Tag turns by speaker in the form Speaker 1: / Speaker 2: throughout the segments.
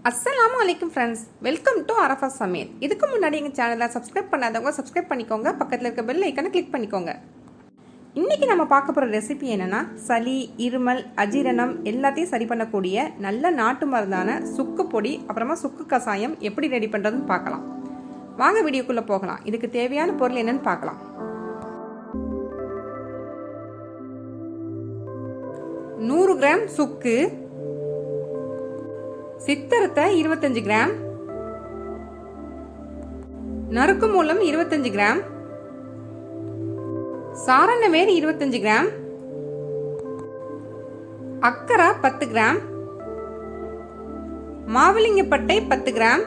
Speaker 1: அஸ்ஸலாமு அலைக்கும் friends, welcome to Arafah சமையல். இதுக்கு முன்னாடி எங்கள் சேனலை சப்ஸ்கிரைப் பண்ணாதவங்க சப்ஸ்கிரைப் பண்ணிக்கோங்க, பக்கத்தில் இருக்க பெல் ஐக்கனை கிளிக் பண்ணிக்கோங்க. இன்றைக்கி நம்ம பார்க்க போகிற ரெசிபி என்னென்னா, சளி, இருமல், அஜீரணம் எல்லாத்தையும் சரி பண்ணக்கூடிய நல்ல நாட்டு மருந்தான சுக்கு பொடி, அப்புறமா சுக்கு கசாயம் எப்படி ரெடி பண்ணுறதுன்னு பார்க்கலாம். வாங்க வீடியோக்குள்ளே போகலாம். இதுக்கு தேவையான பொருள் என்னென்னு பார்க்கலாம். 100 கிராம் சுக்கு, சித்தரத்தை 25 கிராம், நறுக்கு மூலம் 25 கிராம், சாரணவேர் 25 கிராம், அக்கரா 10 கிராம், மாவிலிங்கப்பட்டை 10 கிராம்,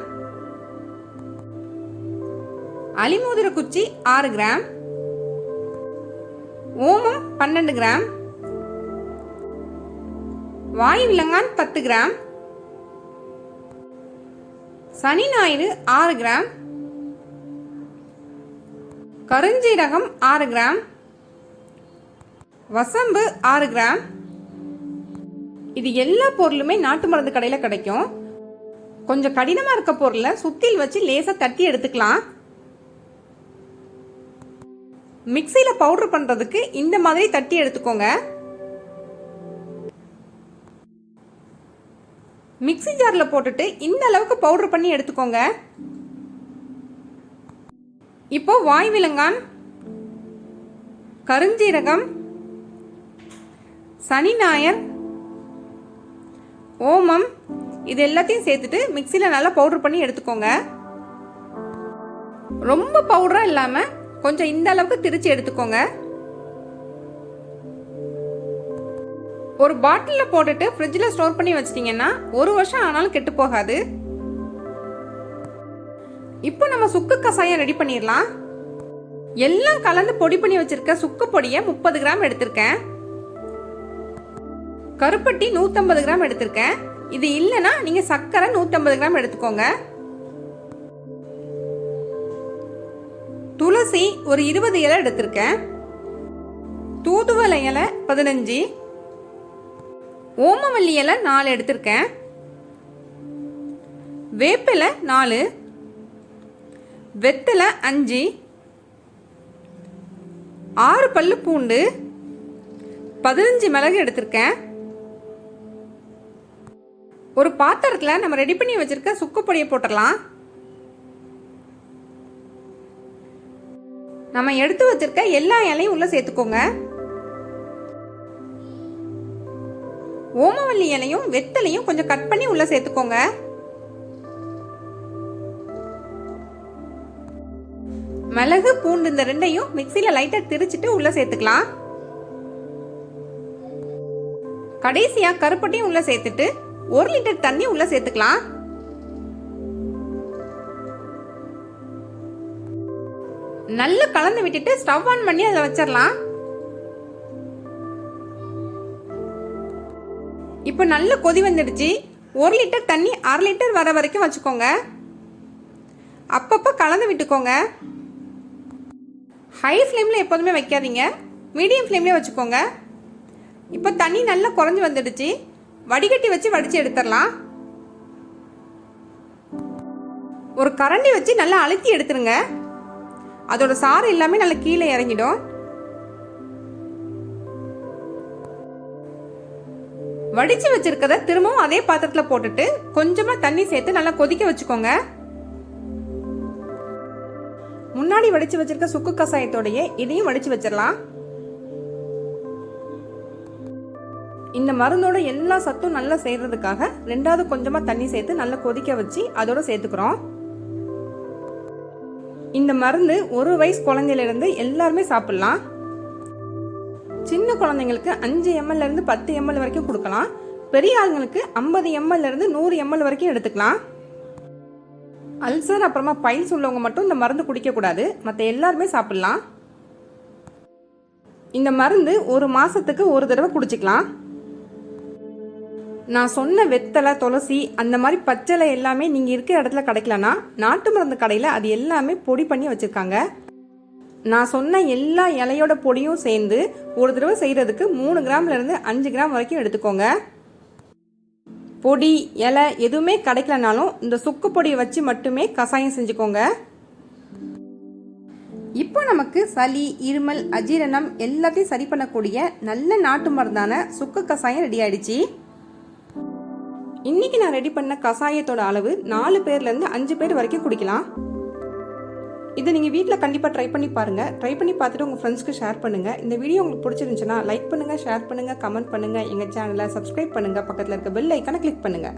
Speaker 1: அலிமோதிர குச்சி 6 கிராம், ஓமம் 12 கிராம், வாய் விலங்கான் 10 கிராம், சனி ஞாயிறு 6 கிராம், கருஞ்சீரகம் 6 கிராம், வசம்பு 6 கிராம். இது எல்லா பொருளுமே நாட்டு மருந்து கடையில் கிடைக்கும். கொஞ்சம் கடினமாக இருக்க பொருளை சுத்தியில் வச்சு லேசாக தட்டி எடுத்துக்கலாம். மிக்சியில் பவுடர் பண்ணுறதுக்கு இந்த மாதிரி தட்டி எடுத்துக்கோங்க. மிக்ஸி ஜாரில் போட்டுட்டு இந்த அளவுக்கு பவுடர் பண்ணி எடுத்துக்கோங்க. இப்போ வாய் விலங்கான், கருஞ்சீரகம், சனி ஞாயர், ஓமம் இது எல்லாத்தையும் சேர்த்துட்டு மிக்சியில் நல்லா பவுடர் பண்ணி எடுத்துக்கோங்க. ரொம்ப பவுடராக இல்லாமல் கொஞ்சம் இந்த அளவுக்கு திரிச்சு எடுத்துக்கோங்க. ஒரு பாட்டிலில் போட்டுட்டு ஃப்ரிட்ஜில் ஸ்டோர் பண்ணி வச்சிட்டிங்கன்னா 1 வருஷம் ஆனாலும் கெட்டு போகாது. இப்போ நம்ம சுக்கு கசாயம் ரெடி பண்ணிடலாம். எல்லாம் கலந்து பொடி பண்ணி வச்சிருக்க சுக்கு பொடியை 30 கிராம் எடுத்திருக்கேன். கருப்பட்டி 150 கிராம் எடுத்திருக்கேன். இது இல்லைன்னா நீங்க சர்க்கரை 150 கிராம் எடுத்துக்கோங்க. துளசி ஒரு 20 இலை எடுத்திருக்கேன். தூதுவளை இலை 15, ஓமவல்லி இலை 4 எடுத்திருக்கேன். வேப்பிலை 4, வெத்தலை 5, 6 பல்லு பூண்டு, 15 மிளகு எடுத்திருக்கேன். ஒரு பாத்திரத்தில் நம்ம ரெடி பண்ணி வச்சிருக்க சுக்கு பொடியை போட்டுடலாம். நம்ம எடுத்து வச்சிருக்க எல்லா இலையும் உள்ள சேர்த்துக்கோங்க. ஓமவல்லி இலையும் வெத்தலையும் கொஞ்சம் கட் பண்ணி உள்ள சேர்த்துக்கோங்க. மிளகு, பூண்டு இந்த ரெண்டையும் மிக்சியில லைட்டா திரிச்சிட்டு உள்ள சேர்த்துக்கலாம். கடைசியா கருப்பட்டியும் உள்ள சேர்த்துட்டு 1 லிட்டர் தண்ணி உள்ள சேர்த்துக்கலாம். நல்லா கலந்து விட்டுட்டு ஸ்டவ் ஆன் பண்ணி அதை வச்சிடலாம். இப்போ நல்ல கொதி வந்துடுச்சு. 1 லிட்டர் தண்ணி 1/2 லிட்டர் வர வரைக்கும் வச்சுக்கோங்க. அப்பப்போ கலந்து விட்டுக்கோங்க. ஹை ஃப்ளேமில் எப்போதுமே வைக்காதீங்க, மீடியம் ஃப்ளேம்லேயே வச்சுக்கோங்க. இப்போ தண்ணி நல்லா குறைஞ்சி வந்துடுச்சு. வடிகட்டி வச்சு வடித்து எடுத்துடலாம். ஒரு கரண்டி வச்சு நல்லா அழுத்தி எடுத்துருங்க. அதோட சாறு எல்லாமே நல்லா கீழே இறங்கிடும். வடிச்சு வச்சிருக்கத திரும்பவும் அதே பாத்திரத்தில் போட்டுட்டு கொஞ்சமா தண்ணி சேர்த்து நல்லா கொதிக்க வச்சுக்கோங்க. முன்னாடி வடிச்சு வச்சிருக்க சுக்கு கசாயத்தோடைய இதையும் வடிச்சு வச்சிடலாம். இந்த மருந்தோட எல்லா சத்தும் நல்லா சேர்றதுக்காக 2வது கொஞ்சமா தண்ணி சேர்த்து நல்லா கொதிக்க வச்சு அதோட சேர்த்துக்கிறோம். இந்த மருந்து 1 வயசு குழந்தையில இருந்து எல்லாருமே சாப்பிடலாம். சின்ன குழந்தைங்களுக்கு 5 ml இருந்து 10 ml வரைக்கும் கொடுக்கலாம். பெரிய ஆளுங்களுக்கு 50 ml இருந்து 100 ml வரைக்கும் எடுத்துக்கலாம். அல்சர் அப்புறமா பைல்ஸ் உள்ளவங்க மட்டும் இந்த மருந்து குடிக்க கூடாது, மற்ற எல்லாருமே சாப்பிடலாம். இந்த மருந்து 1 மாசத்துக்கு 1 தடவை குடிச்சுக்கலாம். நான் சொன்ன வெத்தலை, துளசி அந்த மாதிரி பச்சளை எல்லாமே நீங்க இருக்கிற இடத்துல கிடைக்கலனா நாட்டு மருந்து கடையில் அது எல்லாமே பொடி பண்ணி வச்சிருக்காங்க. நான் சொன்ன எல்லா இலையோட பொடியும் சேர்ந்து ஒரு தடவை செய்கிறதுக்கு 3 கிராம்லேருந்து 5 கிராம் வரைக்கும் எடுத்துக்கோங்க. பொடி இலை எதுவுமே கிடைக்கலனாலும் இந்த சுக்கு பொடியை வச்சு மட்டுமே கஷாயம் செஞ்சுக்கோங்க. இப்போ நமக்கு சளி, இருமல், அஜீரணம் எல்லாத்தையும் சரி பண்ணக்கூடிய நல்ல நாட்டு மருந்தான சுக்கு கஷாயம் ரெடி ஆயிடுச்சு. இன்னைக்கு நான் ரெடி பண்ண கஷாயத்தோட அளவு 4 பேர்லேருந்து 5 பேர் வரைக்கும் குடிக்கலாம். இதை நீங்கள் வீட்டில் கண்டிப்பாக ட்ரை பண்ணி பாருங்கள். ட்ரை பண்ணி பார்த்துட்டு உங்கள் ஃப்ரெண்ட்ஸ்க்கு ஷேர் பண்ணுங்கள். இந்த வீடியோ உங்களுக்கு பிடிச்சிருந்துச்சுன்னா லைக் பண்ணுங்கள், ஷேர் பண்ணுங்கள், கமெண்ட் பண்ணுங்கள். எங்கள் சேனலை சப்ஸ்கிரைப் பண்ணுங்கள். பக்கத்தில் இருக்க பெல் ஐக்கானை கிளிக் பண்ணுங்கள்.